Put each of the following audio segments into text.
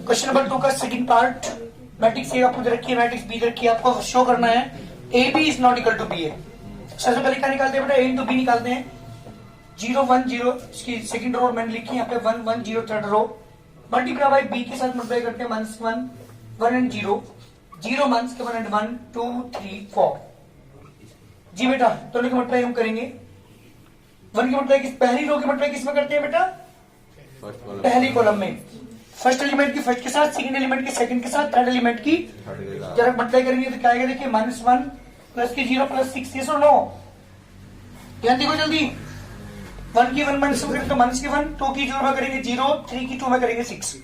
Question number 2 का second part, matrix ए आपको दे रखी है, मैट्रिक्स बी दे रखी है, आपको शो करना है A B is not equal to B A. सबसे पहले क्या निकालते हैं बेटा, ए इंटू बी निकालते हैं। 0 1 0 इसकी सेकंड रो मैंने लिखी है यहाँ पे, 1 1 0 third row, multiply by B के साथ मल्टीप्लाई करते हैं, माइनस 1 1 एंड 0 0 माइनस के 1 एंड 1 2 3 4। जी बेटा दोनों की मल्टीप्लाई हम करेंगे। 1 की मल्टीप्लाई किस, पहली रो की मल्टीप्लाई किस में करते हैं बेटा, पहली कॉलम में। फर्स्ट एलिमेंट की फर्स्ट के साथ, सेकंड एलिमेंट की सेकंड के साथ, थर्ड एलिमेंट की जरा मल्टीप्लाई करेंगे तो क्या आएगा, देखिए माइनस 1 प्लस की 0 प्लस 6, ये सुनो ध्यान देखो जल्दी। 1 की 1 माइनस करेंगे तो माइनस की 1, 2 की 0 में करेंगे 0, 3 की 2 में करेंगे 6।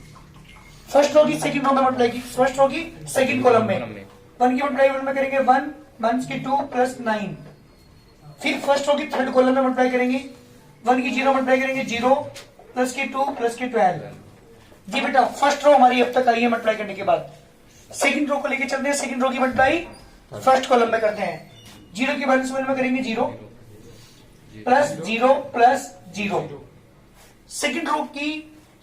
फर्स्ट रो की सेकंड रो में मल्टीप्लाई की, फर्स्ट रो की सेकंड कॉलम में 1 की मल्टीप्लाई 1 में करेंगे 1 माइनस की 2 प्लस 9। फिर फर्स्ट रो की थर्ड कॉलम में मल्टीप्लाई करेंगे, 1 की 0 मल्टीप्लाई करेंगे 0 प्लस की 2 प्लस की 12। जी बेटा फर्स्ट रो हमारी अब तक आई है मल्टीप्लाई करने के बाद। सेकंड रो को लेके चलते हैं, सेकंड रो की मल्टीप्लाई फर्स्ट कॉलम में करते हैं। 0 की माइनस 1 में करेंगे 0 प्लस 0 प्लस 0। सेकंड रो की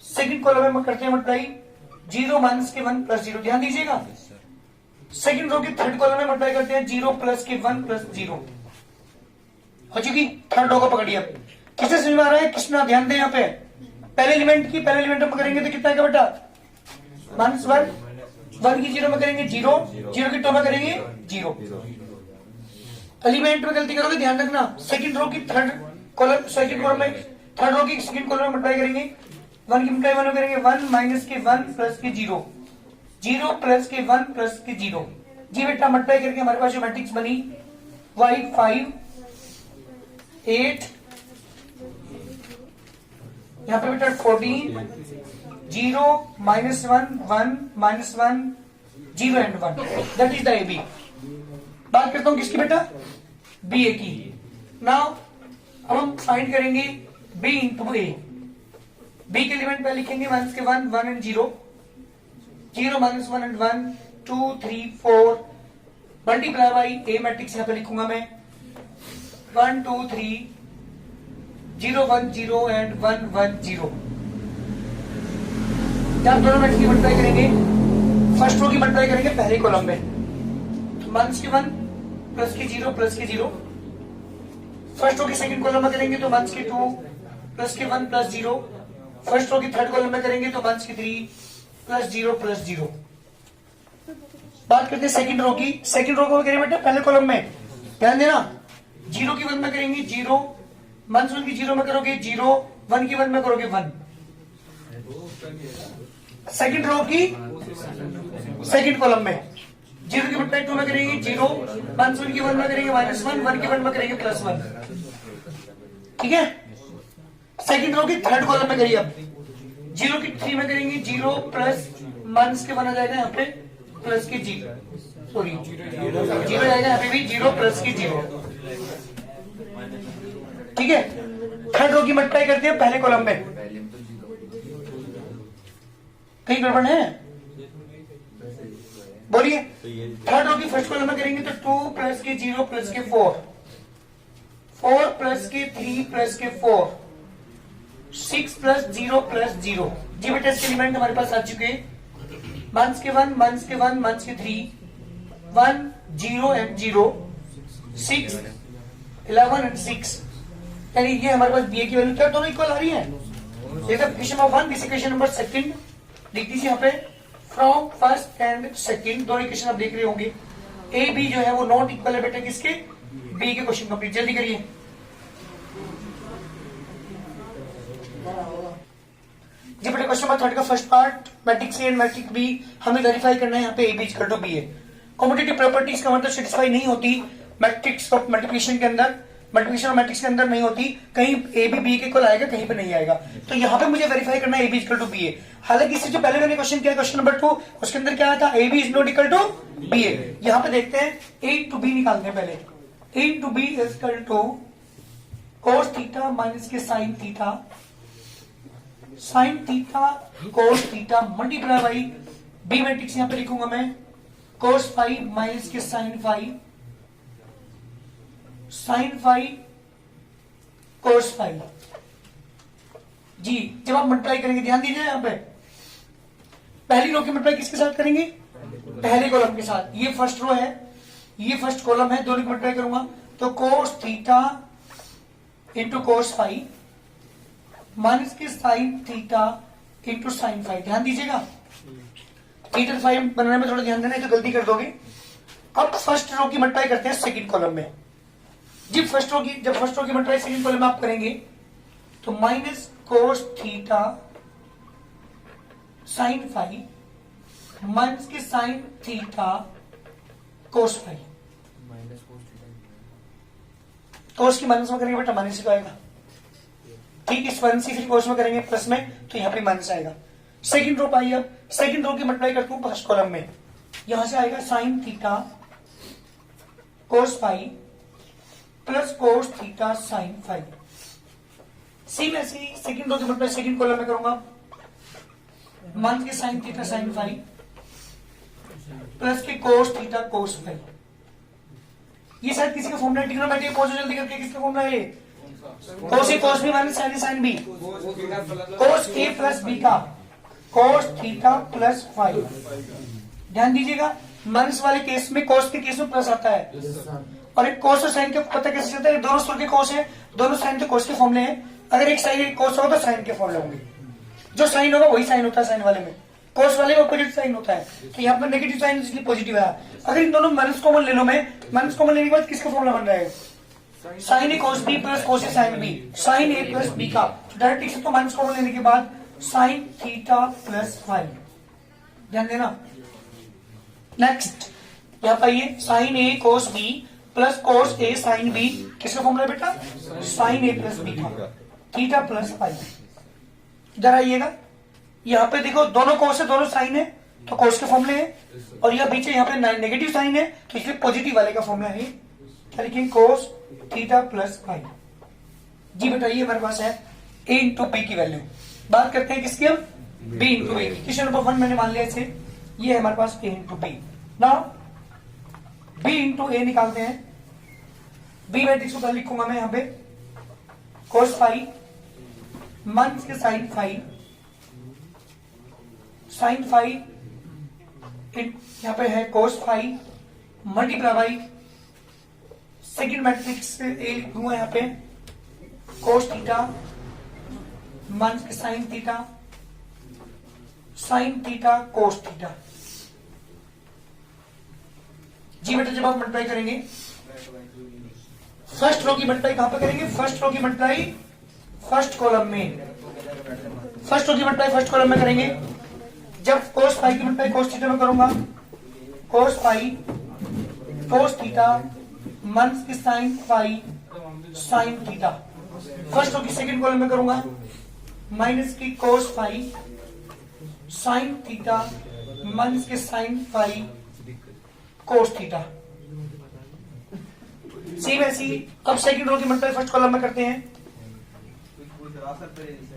सेकंड कॉलम में करते हैं मल्टीप्लाई 0 माइनस के 1 प्लस 0, ध्यान दीजिएगा। सेकंड रो की थर्ड कॉलम में मल्टीप्लाई करते हैं 0 प्लस के 1 प्लस 0। हो चुकी, थर्ड रो को पकड़िए। अब किसे समझ में आ रहा है, किसना ध्यान दें यहाँ पे। पहले एलिमेंट की पहले एलिमेंट में करेंगे तो कितना आएगा बेटा, माइनस 1 की 0 में करेंगे 0 0 की 2 में करेंगे 0। एलिमेंट में गलती करोगे ध्यान रखना। सेकंड रो की थर्ड कॉलम, सेकंड कॉलम में थर्ड रो की सेकंड कॉलम में मल्टीप्लाई करेंगे, 1 की मल्टीप्लाई 1 में करेंगे 1 माइनस के 1 प्लस के 0 0 प्लस के 1 प्लस के 0। जी बेटा मल्टीप्लाई करके हमारे पास जो मैट्रिक्स बनी y 5 8, यहाँ पे बेटा 14 0 minus 1 1 minus 1 0 and 1, that is the A B. बात करता हूं किसकी बेटा, बी ए की। नाउ अब हम फाइंड करेंगे बी इंटू ए। बी के एलिमेंट पे लिखेंगे माइनस के 1 1 and 0 0 minus 1 and 1 2 3 4 multiply by A matrix यहाँ पे लिखूंगा मैं 1 2 3 0 1 0 एंड 1 1 0। जब दोनों मैट्रिक्स की मल्टीप्लाई करेंगे, फर्स्ट रो की मल्टीप्लाई करेंगे पहले कॉलम में, तो माइनस की 1 प्लस की 0 प्लस की 0। फर्स्ट रो की सेकंड कॉलम में करेंगे तो माइनस की 2 प्लस की 1 प्लस 0। फर्स्ट रो की थर्ड कॉलम में करेंगे तो माइनस की 3 प्लस 0 प्लस 0। बात करते हैं सेकंड रो की। सेकंड रो को करेंगे बेटा पहले कॉलम में, ध्यान देना। 0 की 1 में करेंगे 0 माइनस 1 की 0 में करोगे 0, 1 की 1 में करोगे 1। सेकंड रो की सेकंड कॉलम में 0 की मल्टीप्लाई 2 में करेंगे 0, माइनस 1 की 1 में करेंगे माइनस 1, 1 की 1 में करेंगे प्लस 1। ठीक है, सेकंड रो की थर्ड कॉलम में करिए। अब 0 की 3 में करेंगे 0 प्लस माइनस के 1 आ जाएगा यहाँ पे प्लस के 0, सॉरी 0 आएगा यहाँ पे भी 0 प्लस की 0। ठीक है, थर्ड रो की मल्टीप्लाई करते हैं पहले कॉलम में। कहीं गड़बड़ है, बोलिए। थर्ड रो की फर्स्ट कॉलम में करेंगे तो 2 प्लस के 0 प्लस के 4 4 प्लस के 3 प्लस के 4 6 प्लस 0 प्लस 0। जी बेटा इसके एलिमेंट हमारे पास आ चुके हैं, माइनस के 1 माइनस के 1 माइनस के 3 1 0 एंड 0 6 11 एंड 6। यानी ये हमारे पास बी ए की वैल्यू क्या दोनों इक्वल आ रही है। ये तो equation number 1, this equation number 2 लिख दीजिए यहाँ पे। फ्रॉम फर्स्ट एंड सेकंड दोनों इक्वेशन आप देख रहे होंगे, ए बी जो है वो नॉट इक्वल है बेटा किसके, बी के। क्वेश्चन कंप्लीट, जल्दी करिए। जी बेटा क्वेश्चन नंबर 3 का first part, matrix A and matrix B हमें वेरीफाई करना है यहाँ पे A B equal to B A. Competitive properties का मतलब सेटिस्फाई नहीं होती मैट्रिक्स ऑफ मल्टीप्लिकेशन के अंदर, मल्टीप्लिकेशन और मैट्रिक्स के अंदर नहीं होती, कहीं ए बी बी के इक्वल आएगा कहीं पे नहीं आएगा। तो यहाँ पे मुझे वेरीफाई करना है A B equal to B A. हालांकि इससे जो पहले मैंने क्वेश्चन किया क्वेश्चन नंबर 2, उसके अंदर क्या था, A B is not equal to B A. यहाँ पे देखते हैं ए टू बी निकालते हैं पहले। A to B is equal to cos theta minus के sine theta cos theta multiply by B matrix यहाँ पे लिखूंगा मैं कोस 5 माइनस के साइन 5 कोस 5। जी जब आप मल्टीप्लाई करेंगे ध्यान दीजिए यहाँ पे पहली रो की मल्टीप्लाई किसके साथ करेंगे? पहले कॉलम के साथ। ये फर्स्ट रो है, ये फर्स्ट कॉलम है, दोनों की मल्टीप्लाई करूंगा तो cos theta into cos phi minus के sine theta into sine phi. ध्यान दीजिएगा, थीटा फाई बनाने में थोड़ा ध्यान देना, तो गलती कर दोगे। अब फर्स्ट रो की मल्टीप्लाई करते हैं सेकंड कॉलम में। जब फर्स्ट रो की मल्टीप्लाई सेकंड कॉलम में आप करेंगे तो minus cos theta sine phi minus के sine theta cos phi. cos की माइनस में करेंगे बेटा माइनस ही आएगा, ठीक। इस माइनस फिर cos में करेंगे प्लस में, तो यहाँ पे माइनस आएगा। सेकंड रो पाइए, अब सेकंड रो की मल्टीप्लाई करता हूं फर्स्ट कॉलम में, यहां से आएगा sine theta cos phi plus cos theta sine phi. Same ऐसे ही सेकंड रो की मल्टीप्लाई सेकंड कॉलम में करूंगा, मान के sine theta sine phi plus के cos थीटा cos फाई। ये शायद किसी का फॉर्मूला ट्रिग्नोमेट्री पहुंचो जल्दी करके, किसका फॉर्मूला है? cos A cos B minus sin A sin B, cos A plus B का cos थीटा प्लस फाई। ध्यान दीजिएगा, माइनस वाले केस में cos के केस में प्लस आता है, और एक cos और sin का पता कैसे चलता है? दोनों सूत्र के cos है, दोनों sin के cos के फॉर्मूले हैं। अगर एक sin एक cos होगा तो sin के फॉर्मूले होंगे, जो sin होगा वही sin होता है sin वाले में, cos वाले में अपोजिट साइन होता है। तो यहाँ पर नेगेटिव साइन इसलिए पॉजिटिव है। अगर इन दोनों माइनस कॉमन ले लो, मैं माइनस कॉमन लेने के बाद किसका फॉर्मूला बन रहा है? Sine A cos B plus cos A sin B, sine A plus B का। तो डायरेक्ट लिख सकते हो माइनस कॉमन लेने के बाद साइन थीटा प्लस फाई। ध्यान देना। नेक्स्ट यहाँ पाइए, sign A cos B plus cos A sin B, किसका फॉर्मूला बेटा? साइन ए प्लस बी का, थीटा प्लस फाई। इधर आइएगा, यहाँ पे देखो दोनों cos है दोनों साइन है, तो cos के फॉर्मूले है, और यह बीच यहाँ पे नेगेटिव साइन है, तो इसलिए पॉजिटिव वाले का फॉर्मूला है। क्या लिखेंगे? cos theta plus phi. जी बताइए, हमारे पास है a इंटू बी की वैल्यू। बात करते हैं किसकी? अब b इंटू ए की। क्वेश्चन नंबर 1 मैंने मान लिया इसे, ये है हमारे पास a into B. Now b into A निकालते हैं। b मैट्रिक्स को पहले लिखूंगा मैं यहाँ पे, cos फाई माइनस के साइन फाई, साइन फाई यहाँ पे है cos phi multiply by second matrix A लिखूंगा यहाँ पे, cos थीटा माइनस के साइन थीटा cos थीटा। जी बेटा, जब आप मल्टीप्लाई करेंगे फर्स्ट रो की मल्टीप्लाई कहां पे करेंगे? फर्स्ट रो की मल्टीप्लाई फर्स्ट कॉलम में, फर्स्ट रो की मल्टीप्लाई फर्स्ट कॉलम में करेंगे। जब cos फाई की मल्टीप्लाई cos थीटा में करूंगा, cos phi cos theta minus की sine phi sine theta. First row की सेकंड कॉलम में करूंगा, माइनस की cos phi sine theta minus के sine phi cos theta. Same ऐसी अब सेकंड रो की मल्टीप्लाई फर्स्ट कॉलम में करते हैं,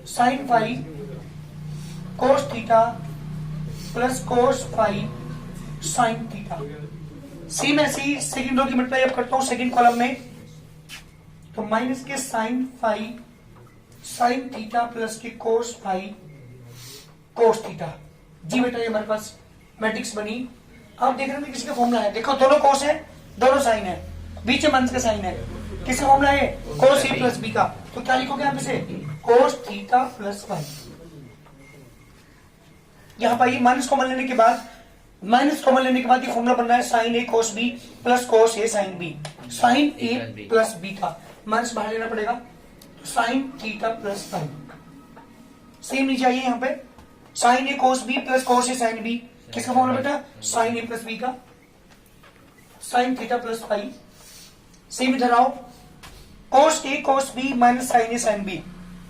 sine phi cos theta plus cos phi sine theta. Same ऐसी सेकंड रो की मल्टीप्लाई अब करता हूं सेकंड कॉलम में, तो माइनस के sine phi sine theta plus के cos फाई cos थीटा। जी बेटा, ये हमारे पास मैट्रिक्स बनी। आप देख रहे हैं किसका फॉर्मूला है? देखो दोनों cos है दोनों साइन है, बीच में माइनस का साइन है, किसका फॉर्मूला है? cos ए प्लस बी का। तो क्या लिखोगे आप इसे? cos theta plus phi. यहां पर ये माइनस कॉमन लेने के बाद ये फॉर्मूला बन रहा है sine A cos B plus cos A sine B, sine A plus B का माइनस बाहर लेना पड़ेगा, तो sine theta plus phi. Same नीचे आइए, यहाँ पे sine A cos B plus cos A sine B, किसका फॉर्मूला बेटा? साइन ए प्लस बी का, sine theta plus phi. Same इधर आओ, cos A cos B minus sine A sine B,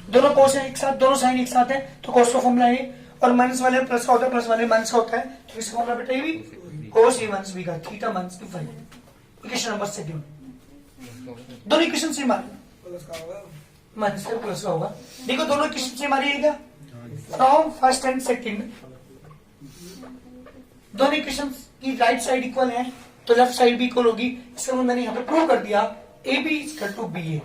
दोनों cos है एक साथ, दोनों साइन एक साथ है, तो cos का फॉर्मूला है, और माइनस वाले प्लस का होता है, प्लस वाले माइनस का होता है, तो इसका फॉर्मूला बेटा ये भी cos ए माइनस बी का, थीटा माइनस की फाई। इक्वेशन नंबर सेकंड, दोनों इक्वेशन से माइनस का प्लस का होगा। देखो दोनों इक्वेशन से मारिएगा, फ्रॉम फर्स्ट एंड सेकंड दोनों इक्वेशन की राइट साइड इक्वल है, तो लेफ्ट साइड भी इक्वल होगी। इसका मतलब मैंने यहाँ पे प्रूव कर दिया A B equal to B A.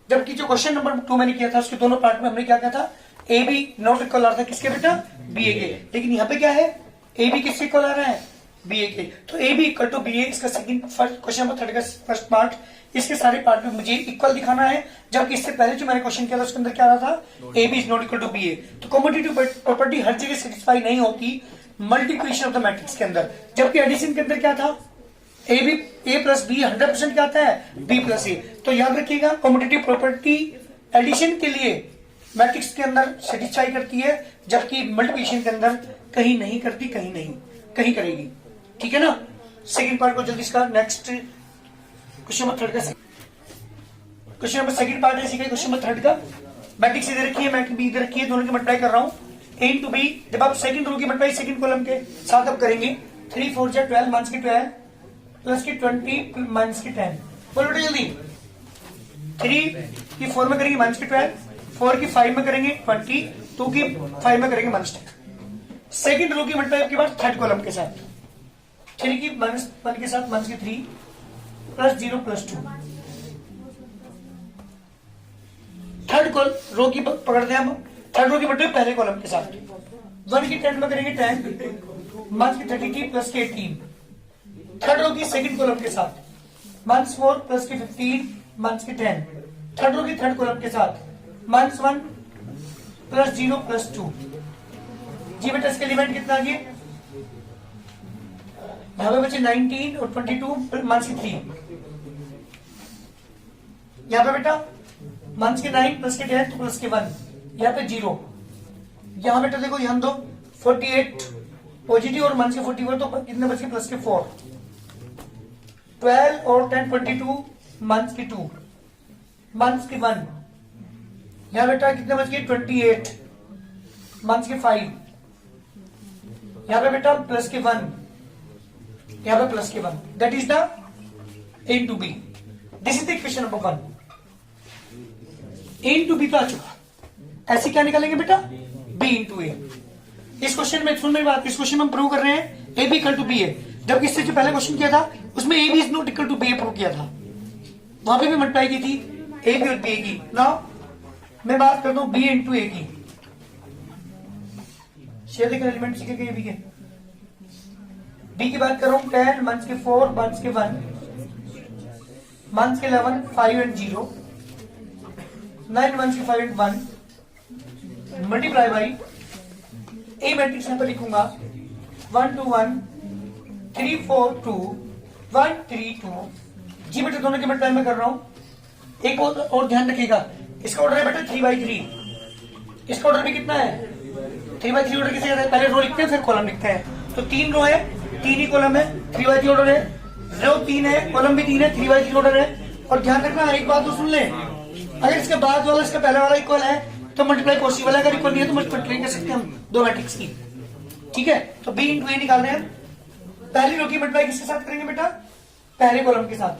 जबकि जो क्वेश्चन नंबर 2 मैंने किया था उसके दोनों पार्ट में हमने क्या कहा था? ए बी नॉट इक्वल आ रहा था किसके बेटा, बी ए के, लेकिन यहाँ पे क्या है, ए बी किसके इक्वल आ रहा है, बी ए के। तो A B equal to B A, इसका सेकंड फर्स्ट क्वेश्चन नंबर 30 का फर्स्ट पार्ट, इसके सारे पार्ट में मुझे इक्वल दिखाना है, जबकि इससे पहले जो मैंने क्वेश्चन किया था उसके अंदर क्या रहा था, A B is not equal to B A. तो कॉम्पिटिटिव प्रॉपर्टी हर जगह सेटिस्फाई नहीं होती मल्टीप्लिकेशन ऑफ द मैट्रिक्स के अंदर, जबकि एडिशन के अंदर क्या था, A B A plus B 100% क्या आता है, बी प्लस ए। तो याद रखिएगा कॉम्पिटिटिव प्रॉपर्टी एडिशन के लिए मैट्रिक्स के अंदर सेटिस्फाई करती है, जबकि मल्टीप्लिकेशन के अंदर कहीं नहीं करती, कहीं नहीं, कहीं करेगी। ठीक है ना। सेकंड पार्ट को जल्दी इसका नेक्स्ट क्वेश्चन नंबर 3 का क्वेश्चन नंबर सेकंड पार्ट है, इसी क्वेश्चन नंबर 3 का। मैट्रिक्स इधर रखी है, मैट्रिक्स बी इधर रखी है, दोनों की मल्टीप्लाई कर रहा हूं, ए इंटू बी। जब आप सेकंड रो की मल्टीप्लाई सेकंड कॉलम के साथ अब करेंगे, 3 4 जा 12 माइनस की 12 प्लस की 20 माइनस की 10, बोलो बेटा जल्दी। 3 की 4 में करेंगे माइनस की 12, 4 की 5 में करेंगे 20, 2 की 5 में करेंगे माइनस 10। सेकंड रो की मल्टीप्लाई के बाद थर्ड कॉलम के साथ, 3 की माइनस 1 के साथ माइनस की 3 प्लस 0 प्लस 2। थर्ड कॉल रो की पकड़ते हैं हम, थर्ड रो की मल्टीप्लाई पहले कॉलम के साथ, 1 की 10 में करेंगे 10 माइनस की 33 प्लस की 18। थर्ड रो की सेकंड कॉलम के साथ, माइनस 4 प्लस की 15 माइनस की 10। थर्ड रो की थर्ड कॉलम के साथ, माइनस 1 प्लस 0 प्लस 2। जी बेटा इसके एलिमेंट कितना आ गया, यहाँ पे बचे 19 और 22 माइनस की 3। यहाँ पे बेटा माइनस के 9 प्लस के 10 प्लस के 1, यहाँ पे 0। यहाँ बेटा देखो ध्यान दो, 48 पॉजिटिव और माइनस के 41, तो कितने बचे प्लस के 4। 12 और 10 22 माइनस के 2 माइनस के 1। यहाँ बेटा कितने बच गए 28 माइनस के 5। यहाँ पे बेटा प्लस के 1, यहाँ पे प्लस के 1। That is the A into B. This is the equation number 1। A into B तो आ चुका, ऐसे क्या निकालेंगे बेटा, बी इंटू ए। इस क्वेश्चन में सुन मेरी बात, इस क्वेश्चन में हम प्रूव कर रहे हैं A B equal to B A, जबकि इससे जो पहले क्वेश्चन किया था उसमें A B is not equal to B A prove किया था, वहां पे भी मल्टीप्लाई की थी ए बी और बी ए की। नाउ मैं बात करता हूं बी इंटू ए की। शेयर देकर एलिमेंट सीखे बी के, बी की बात कर रहा हूं 10 माइनस के 4 माइनस के 1 माइनस के 11 5 एंड 0 9 माइनस के 5 and 1 multiply by A matrix यहां पर लिखूंगा 1 2 1 3 4 2 1 3 2। जी बेटा दोनों के मल्टीप्लाई में कर रहा हूं। एक और ध्यान रखिएगा, इसका ऑर्डर है बेटा 3/3। इसका ऑर्डर भी कितना है 3/3। ऑर्डर किसे कहते हैं, पहले रो लिखते हैं फिर कॉलम लिखते हैं। तो 3 रो है, 3 ही कॉलम है, 3/3 ऑर्डर है। रो 3 है, कॉलम भी 3 है, 3/3 ऑर्डर है। और ध्यान रखना एक बात तो सुन ले, अगर इसके बाद वाला इसका पहले वाला इक्वल है तो मल्टीप्लाई पॉसिबल है, अगर इक्वल नहीं है तो मल्टीप्लाई कर सकते हैं हम दो मैट्रिक्स की। ठीक है, तो बी इंटू ए निकाल रहे हैं। पहली रो की मल्टीप्लाई किसके साथ करेंगे बेटा, पहले कॉलम के साथ।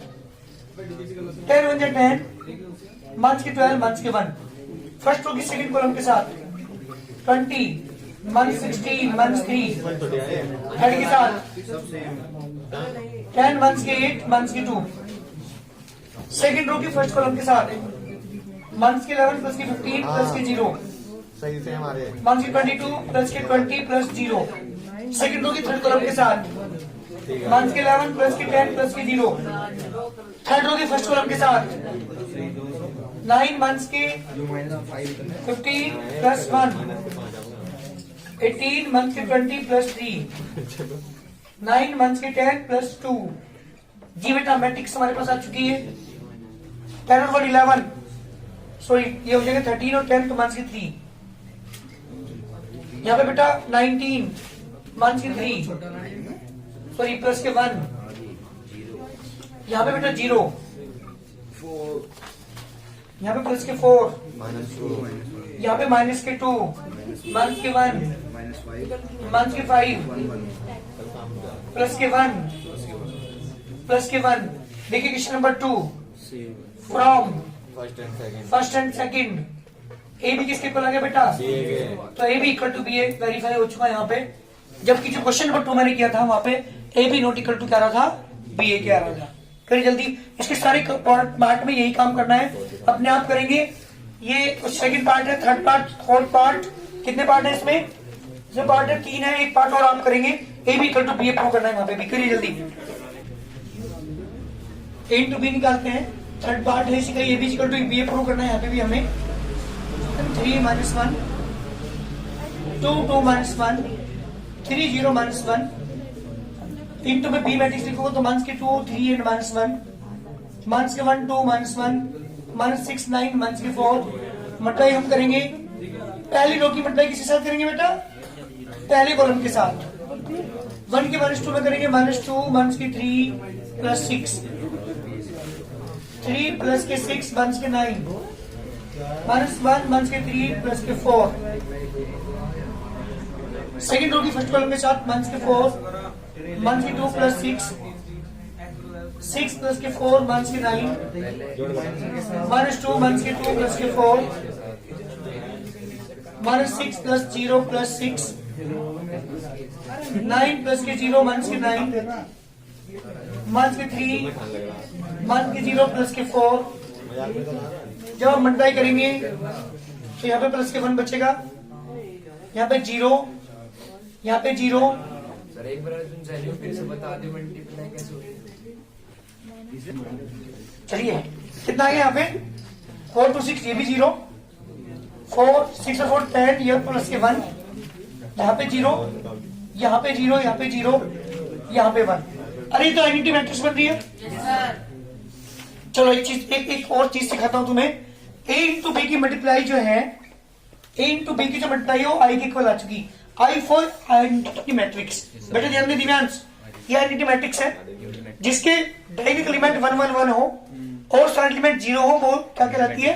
10 1 10 माइनस के 12 माइनस के 1। फर्स्ट रो की सेकंड कॉलम के साथ 20 माइनस 16 माइनस 3। थर्ड के साथ 10 माइनस के 8 माइनस के 2। सेकंड रो की फर्स्ट कॉलम के साथ माइनस के 11 प्लस के 15 प्लस के 0 सही से हमारे माइनस के 22 प्लस के 20 प्लस 0। सेकंड रो की थर्ड कॉलम के साथ माइनस के 11 प्लस के 10 प्लस के 0। थर्ड रो की फर्स्ट कॉलम के साथ 9 माइनस के 15 प्लस 1 18 माइनस के 20 प्लस 3 9 माइनस के 10 प्लस 2। जी बेटा मैट्रिक्स हमारे पास आ चुकी है। 10 और 11 सॉरी ये हो जाएगा 13 और 10 तो माइनस के 3। यहाँ पे बेटा 19 माइनस के 3 सॉरी प्लस के 1। यहाँ पे बेटा 0, यहाँ पे प्लस के 4, यहाँ पे माइनस के 2 माइनस के 1 माइनस के 5 प्लस के 1 प्लस के 1। देखिए question number 2 from first and second A B किसके इक्वल आ गया बेटा, तो A B equal to B A verify हो चुका है यहाँ पे। जबकि जो क्वेश्चन नंबर 2 मैंने किया था वहां पे A B not equal to क्या आ रहा था, बी ए क्या आ रहा था। करिए जल्दी, इसके सारे पार्ट में यही काम करना है, अपने आप करेंगे। ये सेकंड पार्ट है, थर्ड पार्ट, फोर्थ पार्ट, कितने पार्ट है इसमें? पार्ट है 3 है, एक पार्ट और आप करेंगे। A B equal to B prove करना है, वहां पे भी करिए जल्दी। ए इंटू बी निकालते हैं, थर्ड पार्ट है इसका, A B equal to B prove करना है। यहाँ पे भी हमें 3 - 1 2 2 - 1 3 0 - 1 इंटू में बी मैट्रिक्स लिखोगे तो माइनस के 2 3 एंड -1 माइनस के 1 2 -1 -6 9 माइनस के 4 मल्टीप्लाई हम करेंगे। पहली रो की मल्टीप्लाई किसके साथ करेंगे बेटा? पहले कॉलम के साथ। 1 के -2 में करेंगे -2 माइनस के 3 प्लस 6 3 प्लस के 6 माइनस के 9 -1 माइनस के 3 प्लस के 4 सेकेंड रो की फर्स्ट कॉलम के साथ माइनस के 4 माइनस के 2 प्लस 6 प्लस के 4 माइनस के 9 -2 माइनस के 2 प्लस के 4 -6 प्लस 0 प्लस 6 9 प्लस के 0 माइनस के 9 माइनस के 3 माइनस के 0 प्लस के 4। जब हम मल्टीप्लाई करेंगे तो यहाँ पे प्लस के 1 बचेगा, यहाँ पे 0, यहाँ पे 0। सर एक बार तुम वैल्यू फिर से बता दो, मल्टीप्लाई कैसे होगी? चलिए कितना आ गया यहाँ पे? 4 2 6, ये भी 0, 4 6 और 4 10, ये प्लस के 1, यहाँ पे 0, यहाँ पे 0, यहाँ पे 0, यहाँ पे 1। अरे तो आइडेंटिटी मैट्रिक्स बन रही है। चलो एक और चीज सिखाता हूं तुम्हें। ए इंटू बी की मल्टीप्लाई जो है, ए इंटू बी की जो मल्टीप्लाई है वो आई के इक्वल आ चुकी। I for identity matrix. बेटा ध्यान दे दिव्यांश, ये आइडेंटिटी मैट्रिक्स है जिसके डायगोनल एलिमेंट 1 1 1 हो और साइड एलिमेंट 0 हो, वो क्या कहलाती है?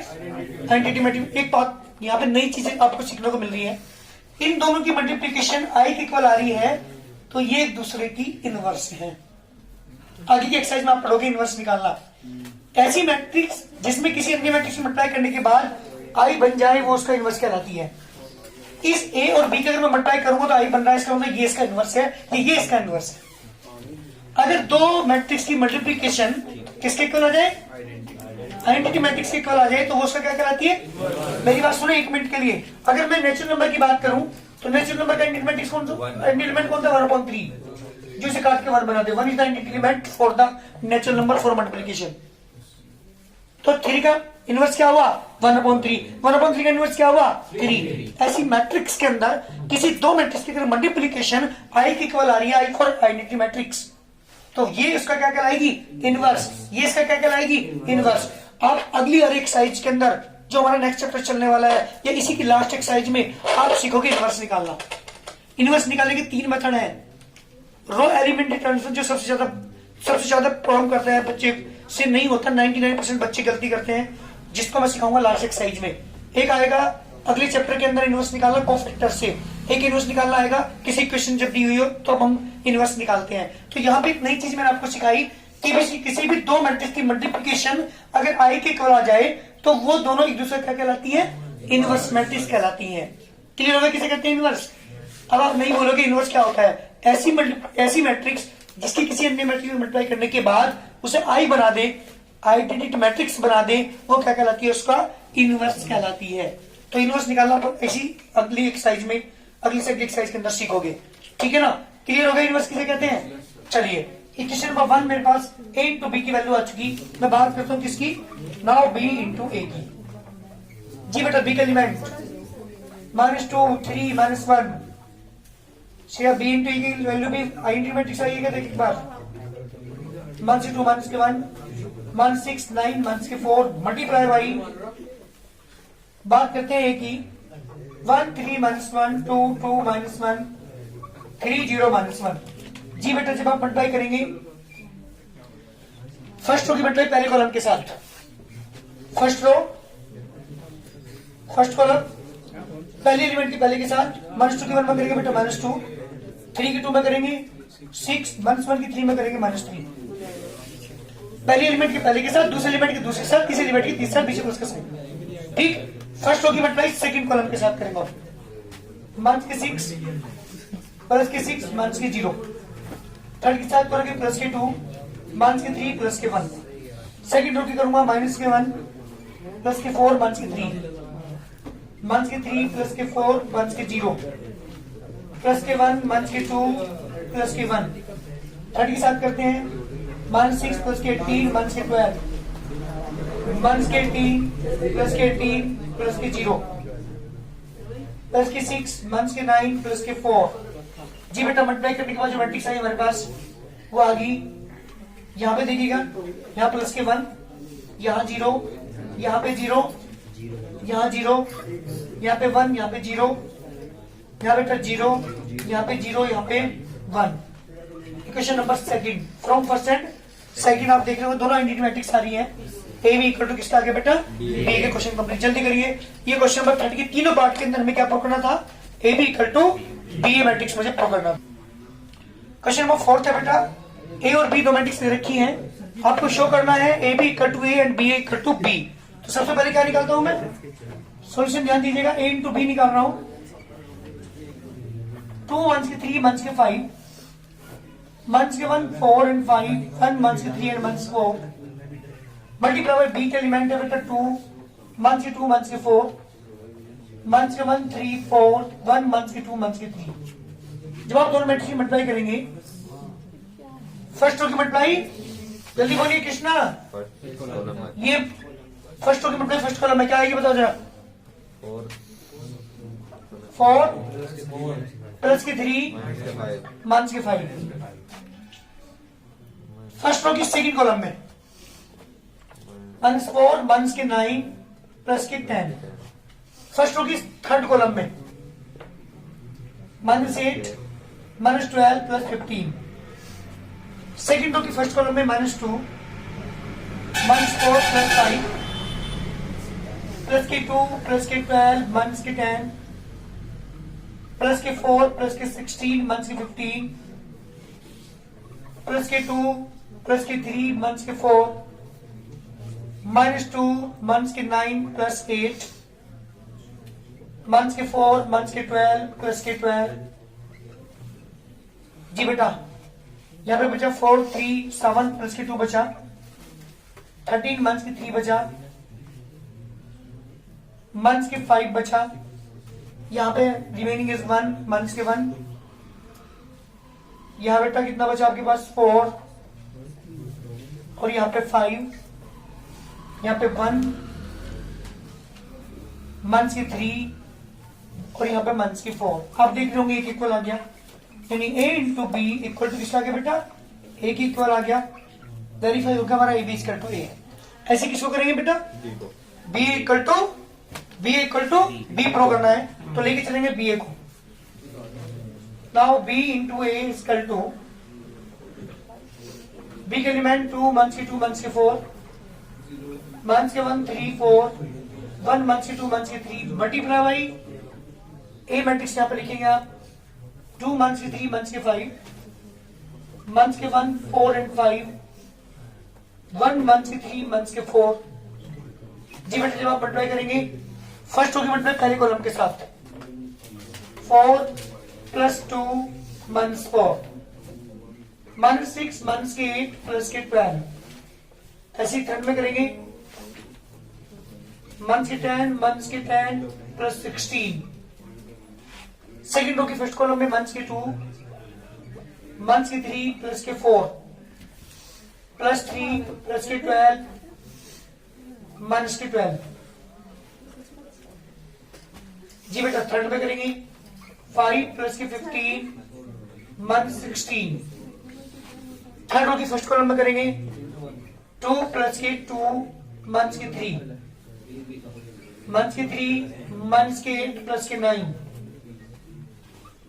Identity matrix. एक बात यहाँ पे नई चीजें आपको सीखने को मिल रही है, इन दोनों की मल्टीप्लीकेशन आई के इक्वल आ रही है तो ये एक दूसरे की इनवर्स है। आगे की एक्सरसाइज में आप पढ़ोगे इनवर्स निकालना। ऐसी मैट्रिक्स जिसमें किसी अन्य मैट्रिक्स में मल्टीप्लाई करने के बाद आई बन जाए वो उसका इनवर्स कहलाती है। इस ए और बी के अगर मैं मल्टीप्लाई करूंगा तो आई बन रहा है, इसका मतलब ये इसका इनवर्स है, ये इसका इनवर्स है। अगर दो मैट्रिक्स की मल्टीप्लीकेशन किसके इक्वल आ जाए? आइडेंटिटी मैट्रिक्स के इक्वल आ जाए तो वो उसका क्या कहलाती है? मेरी बात सुनो एक मिनट के लिए। अगर मैं नेचुरल नंबर की बात करूं तो नेचुरल नंबर का आइडेंटिटी मैट्रिक्स कौन सा? एलिमेंट कौन सा? 1/3, जो इसे काट के 1 बना दे। 1 is the identity element for the natural number for multiplication. तो 3 का इनवर्स क्या हुआ? 1/3। 1/3 का इनवर्स क्या हुआ? 3। ऐसी मैट्रिक्स के अंदर किसी दो मैट्रिक्स की अगर मल्टीप्लिकेशन आई की इक्वल आ रही है, आई फॉर आइडेंटिटी मैट्रिक्स, तो ये इसका क्या कहलाएगी? इनवर्स। ये इसका क्या कहलाएगी? इनवर्स। अब अगली हर एक्सरसाइज के अंदर जो हमारा नेक्स्ट चैप्टर चलने वाला है या इसी की लास्ट एक्सरसाइज में आप सीखोगे इनवर्स निकालना। इनवर्स निकालने के 3 मेथड है। रो एलिमेंट ट्रांसफर जो सबसे ज्यादा प्रॉब्लम करता है, बच्चे से नहीं होता, 99% बच्चे गलती करते हैं, जिसको मैं सिखाऊंगा लास्ट एक्सरसाइज में। एक आएगा अगले चैप्टर के अंदर इनवर्स निकालना कोफैक्टर से, एक इनवर्स निकालना आएगा किसी क्वेश्चन जब दी हुई हो तो अब हम इनवर्स निकालते हैं। तो यहाँ पे एक नई चीज मैंने आपको सिखाई कि किसी भी दो मैट्रिक्स की मल्टीप्लिकेशन अगर आई के इक्वल आ जाए तो वो दोनों एक दूसरे क्या कहलाती है? इनवर्स मैट्रिक्स कहलाती है। क्लियर होगा किसे कहते हैं इनवर्स? अब आप नहीं बोलोगे इनवर्स क्या होता है। ऐसी मैट्रिक्स जिसकी किसी अन्य मैट्रिक्स में मल्टीप्लाई करने के बाद उसे आई बना दे, आइडेंटिटी मैट्रिक्स बना दे, वो क्या कहलाती है? उसका इनवर्स कहलाती है। तो इनवर्स निकालना आप ऐसी अगली एक्सरसाइज में, अगली से अगली एक्सरसाइज के अंदर सीखोगे। ठीक है ना? क्लियर हो गया इनवर्स किसे कहते हैं? चलिए इक्वेशन नंबर 1 मेरे पास a इंटू बी की वैल्यू आ चुकी। मैं बात करता हूँ किसकी? नाउ b इंटू a की। जी बेटा b का एलिमेंट -2 3 -1 से b इंटू a की वैल्यू भी आइडेंटिटी मैट्रिक्स आइएगा। देखिए एक बार -2 -1 -6 9 -4 मल्टीप्लाई बाई, बात करते हैं a की 1 3 -1 2 2 -1 3 0 -1। जी बेटा जब आप मल्टीप्लाई करेंगे फर्स्ट रो की मल्टीप्लाई पहले कॉलम के साथ, फर्स्ट रो फर्स्ट कॉलम पहले एलिमेंट के पहले के साथ, -2 की 1 में करेंगे बेटा -2, 3 की 2 में करेंगे 6, -1 की 3 में करेंगे -3। पहले एलिमेंट के पहले के साथ, दूसरे एलिमेंट के दूसरे के साथ, तीसरे एलिमेंट के तीसरे साथ, बीच में उसके साथ। ठीक। फर्स्ट रो की मल्टीप्लाई सेकंड कॉलम के साथ करेंगे, -6 प्लस के 6 माइनस के 0, थर्ड के साथ करोगे प्लस के 2 माइनस के 3 प्लस के 1, सेकंड रो की करूंगा -1 प्लस के 4 माइनस के 3। माइनस के 3 प्लस के 4 माइनस के 0 प्लस के 1 माइनस के 2 प्लस के 1 थर्ड के साथ करते हैं माइनस 6 प्लस के 18 माइनस के 12 माइनस के 18 प्लस के 18 प्लस के 0 प्लस के 6 माइनस के 9 प्लस के 4। जी बेटा मल्टीप्लाई करने के बाद जो मैट्रिक्स आई हमारे पास वो आ गई। यहाँ पे देखिएगा, यहाँ प्लस के 1, यहाँ 0, यहाँ पे 0, यहाँ 0, यहाँ पे 1, यहाँ पे 0, यहाँ पे 0, यहाँ पे 0, यहाँ पे 1। Equation number second from first and second आप देख रहे हो दोनों आइडेंटिटी मैट्रिक्स आ रही है। ए बी इक्वल टू किसका आ गया बेटा? बी के क्वेश्चन कंप्लीट। जल्दी करिए, ये क्वेश्चन नंबर 30 के तीनों पार्ट के अंदर हमें क्या पकड़ना था? A B equal to B A matrix मुझे पकड़ना। क्वेश्चन नंबर 4 है बेटा, ए और बी दो मैट्रिक्स दे रखी हैं, आपको शो करना है A B equal to A and B equal to B. तो सबसे पहले क्या निकालता हूं मैं? सॉल्यूशन ध्यान दीजिएगा, ए इंटू बी निकाल रहा हूं। 2 1 के 3 1 के 5 1 के 1 4 एंड 5 1 1 के 3 एंड 1 के 4 मल्टीप्लाई बाय बी के एलिमेंट है बेटा 2 1 के 2 1 के 4 1 के 1 3 4 1 1 के 2 1 के 3। जब आप दोनों मैट्रिक्स मल्टीप्लाई करेंगे फर्स्ट रो की मल्टीप्लाई, जल्दी बोलिए कृष्णा, ये फर्स्ट रो की मल्टीप्लाई फर्स्ट कॉलम में क्या आएगी बताओ जरा? 4 प्लस के 3 माइनस के 5। फर्स्ट रो की सेकंड कॉलम में माइनस 4 माइनस के 9 प्लस के 10। फर्स्ट रो की थर्ड कॉलम में minus 8 minus 12 plus 15। Second row की फर्स्ट कॉलम में माइनस 2 माइनस 4 प्लस 5 प्लस के 2 प्लस के 12 माइनस के 10 प्लस के 4 प्लस के 16 माइनस के 15 प्लस के 2 प्लस के 3 माइनस के 4 माइनस 2 माइनस के 9 प्लस 8 माइनस के 4 माइनस के 12 प्लस के 12। जी बेटा यहाँ पे बचा 4 3 7 प्लस के 2 बचा 13 माइनस के 3 बचा माइनस के 5 बचा। यहाँ पे रिमेनिंग इज 1 माइनस के 1। यहाँ बेटा कितना बचा आपके पास? 4 और यहाँ पे 5, यहाँ पे 1 माइनस के 3 और यहाँ पे माइनस के 4। आप देख रहे होंगे एक इक्वल आ गया, यानी a into B equal to किसका आ गया बेटा? a की इक्वल आ गया। वेरीफाई होगा हमारा a b equal to a। ऐसे किसको करेंगे बेटा? b equal to b prove करना है तो लेके चलेंगे b a को। Now b into a equal to b के एलिमेंट 2 माइनस के 2 माइनस के 4 माइनस के 1 3 4 1 माइनस के 2 माइनस के 3 मल्टीप्लाई बाई a मैट्रिक्स यहाँ पे लिखेंगे आप 2 माइनस के 3 माइनस के 5 माइनस के 1 4 एंड 5 1 माइनस के 3 माइनस के 4। जी बेटा जब आप मल्टीप्लाई करेंगे फर्स्ट होगी मल्टीप्लाई पहले कॉलम के साथ 4 प्लस 2 माइनस 4 माइनस 6 माइनस के 8 प्लस के 12। ऐसे थर्ड में करेंगे माइनस के 10 माइनस के 10 प्लस 16। सेकेंड रो की फर्स्ट कॉलम में माइनस के 2 माइनस के 3 प्लस के 4 प्लस 3 प्लस के 12 माइनस के 12। जी बेटा थर्ड में करेंगे 5 प्लस के 15 माइनस 16। थर्ड रो की फर्स्ट कॉलम में करेंगे 2 प्लस के 2 माइनस के 3 माइनस के 3 माइनस के 8 प्लस के 9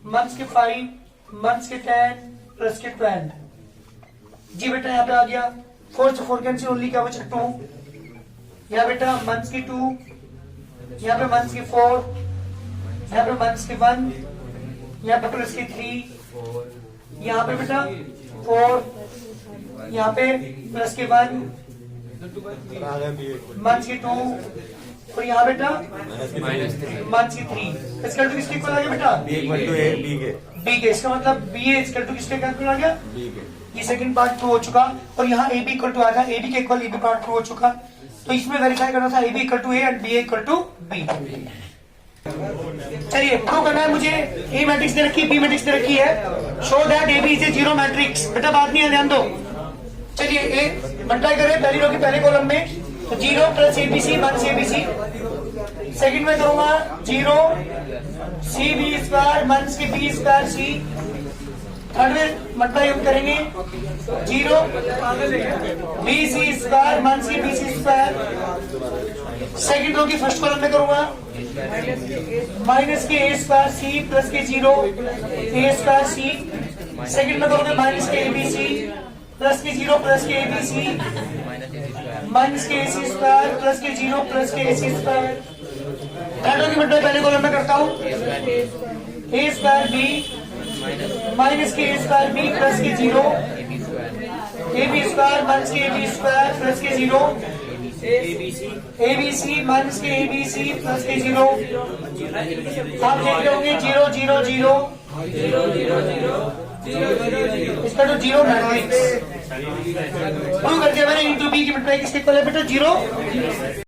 माइनस के 5 माइनस के 10 प्लस के 12। जी बेटा यहाँ पे आ गया 4 से 4 कैंसिल ओनली क्या बचा 2। यहाँ बेटा माइनस के 2 यहाँ पे माइनस के 4 यहाँ पे माइनस के 1 यहाँ पे प्लस के 3 यहाँ पे बेटा 4 यहाँ पे प्लस के 1 माइनस के 2 और यहाँ बेटा माइनस के 3। इसका टू किसके इक्वल आ गया बेटा? बी के। इसका मतलब बी ए इसका टू किसके इक्वल आ गया? ये सेकंड पार्ट प्रूव हो चुका और यहाँ ए बी इक्वल टू आ गया। ए बी के equal A B part prove हो चुका। तो इसमें वेरीफाई करना था A B equal to A and B equal to B. चलिए प्रूव करना है मुझे। ए मैट्रिक्स दे रखी है, बी मैट्रिक्स दे रखी है, show that A B is a zero matrix. बेटा बात नहीं है, ध्यान दो। चलिए ए मल्टीप्लाई करें पहली रो के पहले कॉलम में, तो 0 plus ABC minus ABC. Second में करूंगा 0 सी बी स्क्वायर माइनस के बी स्क्वायर सी। थर्ड में मल्टीप्लाई हम करेंगे 0 बी सी स्क्वायर माइनस के B C square. Second row की फर्स्ट कॉलम में करूंगा माइनस के ए स्क्वायर सी प्लस के 0 ए स्क्वायर सी। सेकंड में करूंगा माइनस के ए बी सी प्लस के 0 प्लस के ए बी सी माइनस के ए सी स्क्वायर प्लस के 0 प्लस के ए सी स्क्वायर। थर्ड रो की मल्टीप्लाई पहले कॉलम में करता हूँ, ए स्क्वायर बी माइनस के ए स्क्वायर बी प्लस के 0 ए बी स्क्वायर माइनस के ए बी स्क्वायर प्लस के 0 ए बी सी माइनस के ए बी सी प्लस के 0। आप देख रहे होंगे 0 0 0 इसका तो 0 मैट्रिक्स प्रूव कर दिया मैंने। इंटू बी की मल्टीप्लाई किसके इक्वल है बेटा 0।